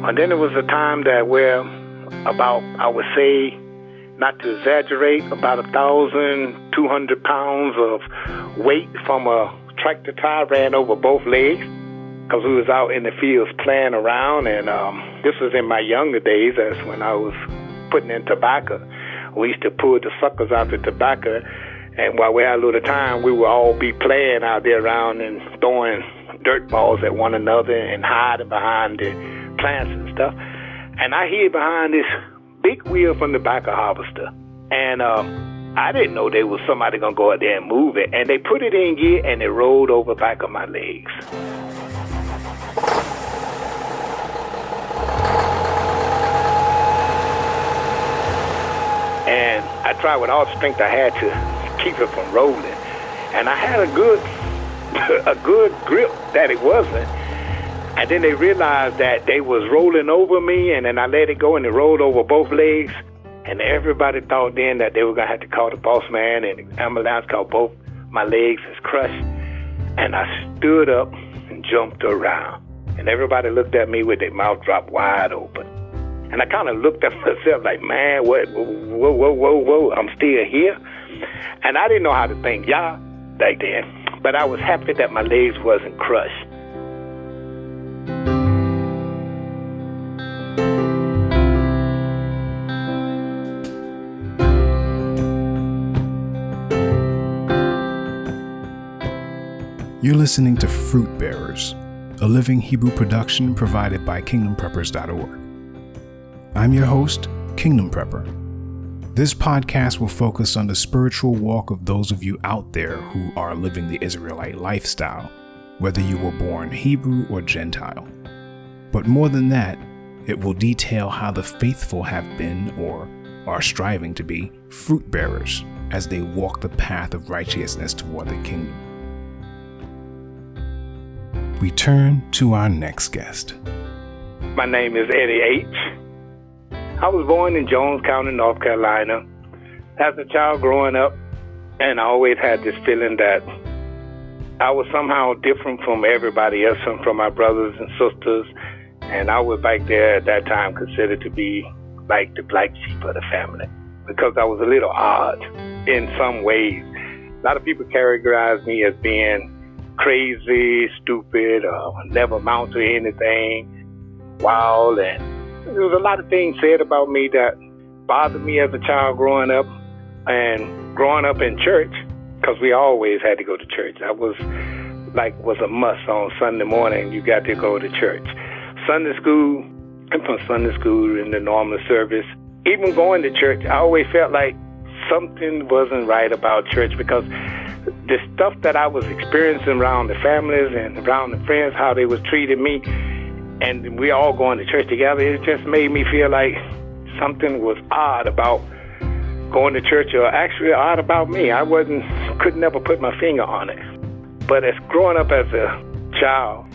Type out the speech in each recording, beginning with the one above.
And then there was a time that where about, I would say, not to exaggerate, about 1,200 pounds of weight from a tractor tire ran over both legs because we was out in the fields playing around. And this was in my younger days. That's when I was putting in tobacco. We used to pull the suckers out the tobacco, and while we had a little time, we would all be playing out there around and throwing dirt balls at one another and hiding behind the plants and stuff. And I hid behind this big wheel from the back of harvester. And I didn't know there was somebody going to go out there and move it. And they put it in gear, and it rolled over back of my legs. And I tried with all the strength I had to keep it from rolling. And I had a good grip that it wasn't. And then they realized that they was rolling over me, and then I let it go, and it rolled over both legs. And everybody thought then that they were going to have to call the boss man, and the ambulance called both my legs is crushed. And I stood up and jumped around. And everybody looked at me with their mouth dropped wide open. And I kind of looked at myself like, man, what, whoa, I'm still here. And I didn't know how to thank y'all back then, but I was happy that my legs wasn't crushed. You're listening to Fruit Bearers, a living Hebrew production provided by KingdomPreppers.org. I'm your host, Kingdom Prepper. This podcast will focus on the spiritual walk of those of you out there who are living the Israelite lifestyle, whether you were born Hebrew or Gentile. But more than that, it will detail how the faithful have been, or are striving to be, fruit bearers as they walk the path of righteousness toward the kingdom. We turn to our next guest. My name is Eddie H. I was born in Jones County, North Carolina. As a child growing up, and I always had this feeling that I was somehow different from everybody else, and from my brothers and sisters. And I was back there at that time considered to be like the black sheep of the family because I was a little odd in some ways. A lot of people categorized me as being crazy, stupid, never amount to anything, wild, and there was a lot of things said about me that bothered me as a child growing up, and growing up in church, because we always had to go to church. That was a must on Sunday morning. You got to go to church. Sunday school, and from Sunday school in the normal service, even going to church, I always felt like something wasn't right about church because the stuff that I was experiencing around the families and around the friends, how they was treating me, and we all going to church together, it just made me feel like something was odd about going to church, or actually odd about me. I could never put my finger on it. But as growing up as a child,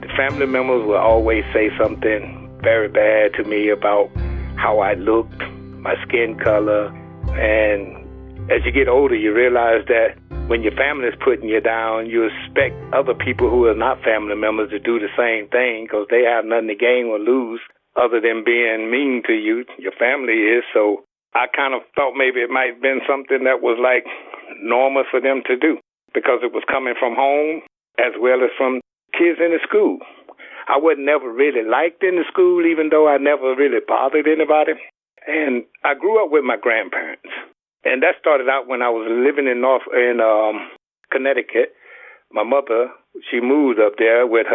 the family members would always say something very bad to me about how I looked, my skin color, and as you get older, you realize that when your family is putting you down, you expect other people who are not family members to do the same thing because they have nothing to gain or lose other than being mean to you. Your family is. So I kind of thought maybe it might have been something that was like normal for them to do because it was coming from home as well as from kids in the school. I wasn't never really liked in the school, even though I never really bothered anybody. And I grew up with my grandparents. And that started out when I was living in Connecticut. My mother, she moved up there with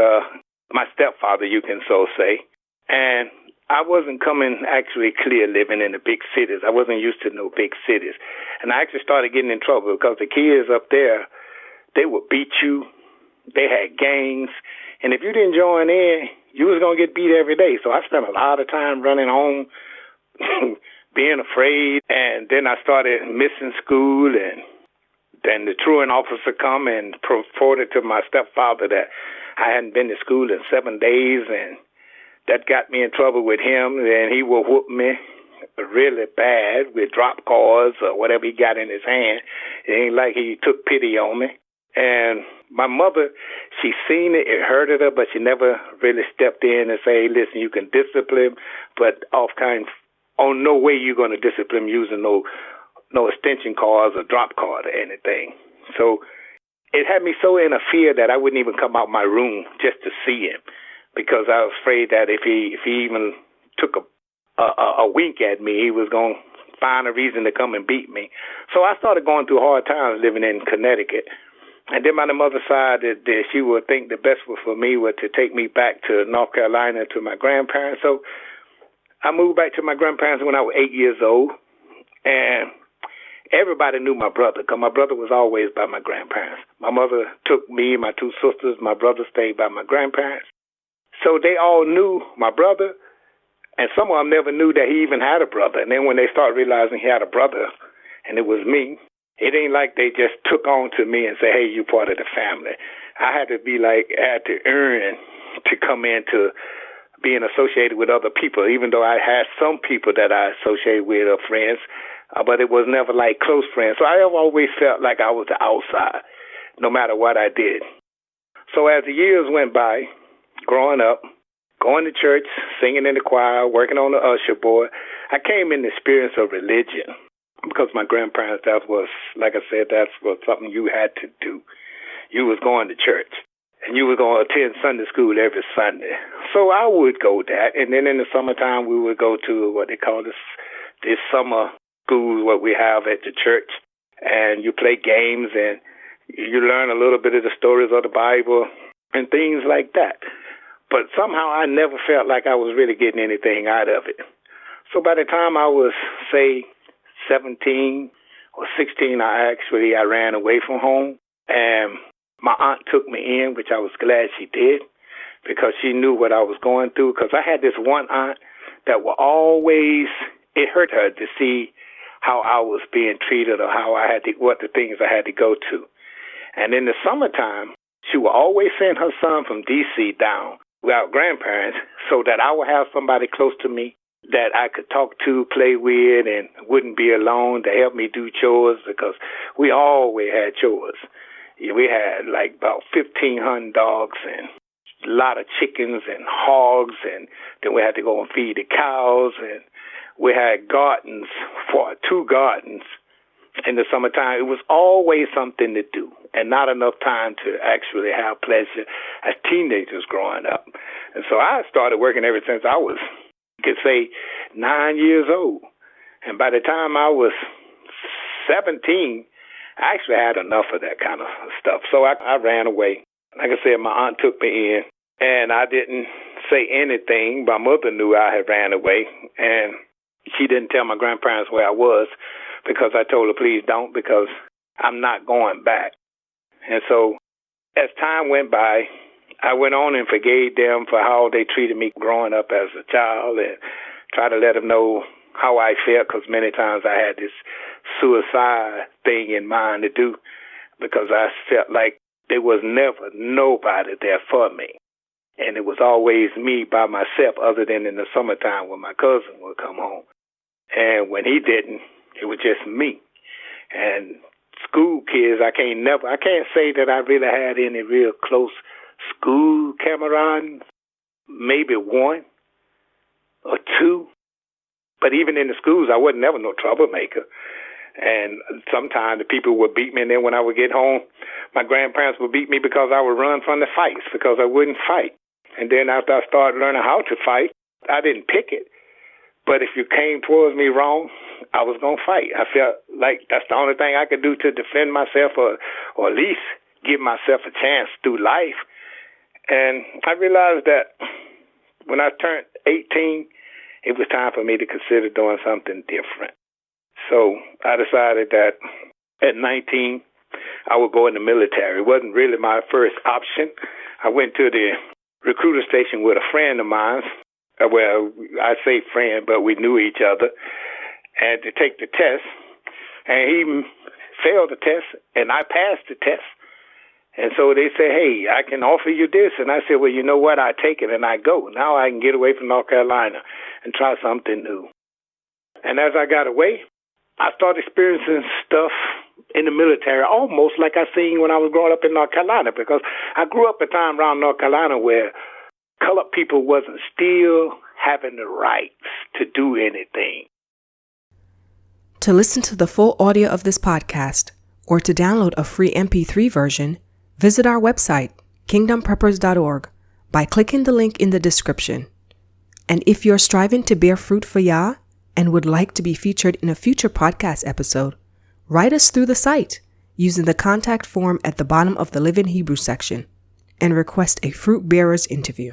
my stepfather, you can so say. And I wasn't coming actually clear living in the big cities. I wasn't used to no big cities. And I actually started getting in trouble because the kids up there, they would beat you. They had gangs. And if you didn't join in, you was going to get beat every day. So I spent a lot of time running home, being afraid. And then I started missing school, and then the truant officer come and reported to my stepfather that I hadn't been to school in 7 days, and that got me in trouble with him. And he would whoop me really bad with drop cords or whatever he got in his hand. It ain't like he took pity on me. And My mother, she seen it, it hurted her, but she never really stepped in and say, hey, listen, you can discipline, but no way you're going to discipline using no extension cords or drop cord or anything. So it had me so in a fear that I wouldn't even come out my room just to see him, because I was afraid that if he even took a wink at me, he was going to find a reason to come and beat me. So I started going through hard times living in Connecticut. And then my mother's side, she would think the best for me was to take me back to North Carolina to my grandparents. So I moved back to my grandparents when I was 8 years old. And everybody knew my brother, because my brother was always by my grandparents. My mother took me, my two sisters, my brother stayed by my grandparents. So they all knew my brother, and some of them never knew that he even had a brother. And then when they started realizing he had a brother, and it was me, it ain't like they just took on to me and say, hey, you part of the family. I had to earn to come into being associated with other people, even though I had some people that I associated with or friends, but it was never like close friends. So I have always felt like I was the outside, no matter what I did. So as the years went by, growing up, going to church, singing in the choir, working on the usher board, I came in the experience of religion, because my grandparents, that was, like I said, that was something you had to do. You was going to church, and you were going to attend Sunday school every Sunday. So I would go that, and then in the summertime, we would go to what they call this summer school, what we have at the church, and you play games, and you learn a little bit of the stories of the Bible and things like that. But somehow I never felt like I was really getting anything out of it. So by the time I was, say, 17 or 16, I ran away from home, and my aunt took me in, which I was glad she did, because she knew what I was going through. Because I had this one aunt that will always, it hurt her to see how I was being treated or what the things I had to go to. And in the summertime, she would always send her son from D.C. down without grandparents, so that I would have somebody close to me that I could talk to, play with, and wouldn't be alone, to help me do chores, because we always had chores. We had like about 1,500 dogs and a lot of chickens and hogs, and then we had to go and feed the cows, and we had gardens, 2 gardens in the summertime. It was always something to do, and not enough time to actually have pleasure as teenagers growing up. And so I started working ever since I was, you could say, 9 years old. And by the time I was 17, I actually had enough of that kind of stuff. So I ran away. Like I said, my aunt took me in, and I didn't say anything. My mother knew I had ran away, and she didn't tell my grandparents where I was, because I told her, please don't, because I'm not going back. And so as time went by, I went on and forgave them for how they treated me growing up as a child, and tried to let them know how I felt, because many times I had this suicide thing in mind to do, because I felt like there was never nobody there for me. And it was always me by myself, other than in the summertime when my cousin would come home. And when he didn't, it was just me. And school kids, I can't say that I really had any real close school camaraderies, maybe 1 or 2. But even in the schools, I wasn't never no troublemaker. And sometimes the people would beat me, and then when I would get home, my grandparents would beat me because I would run from the fights, because I wouldn't fight. And then after I started learning how to fight, I didn't pick it. But if you came towards me wrong, I was going to fight. I felt like that's the only thing I could do to defend myself, or at least give myself a chance through life. And I realized that when I turned 18, it was time for me to consider doing something different. So I decided that at 19, I would go in the military. It wasn't really my first option. I went to the recruiter station with a friend of mine. Well, I say friend, but we knew each other, and to take the test. And he failed the test, and I passed the test. And so they said, hey, I can offer you this. And I said, well, you know what? I take it and I go. Now I can get away from North Carolina and try something new. And as I got away, I started experiencing stuff in the military, almost like I seen when I was growing up in North Carolina, because I grew up a time around North Carolina where colored people wasn't still having the rights to do anything. To listen to the full audio of this podcast or to download a free MP3 version, visit our website, kingdompreppers.org, by clicking the link in the description. And if you're striving to bear fruit for Yah and would like to be featured in a future podcast episode, write us through the site using the contact form at the bottom of the Live in Hebrew section and request a Fruit Bearers interview.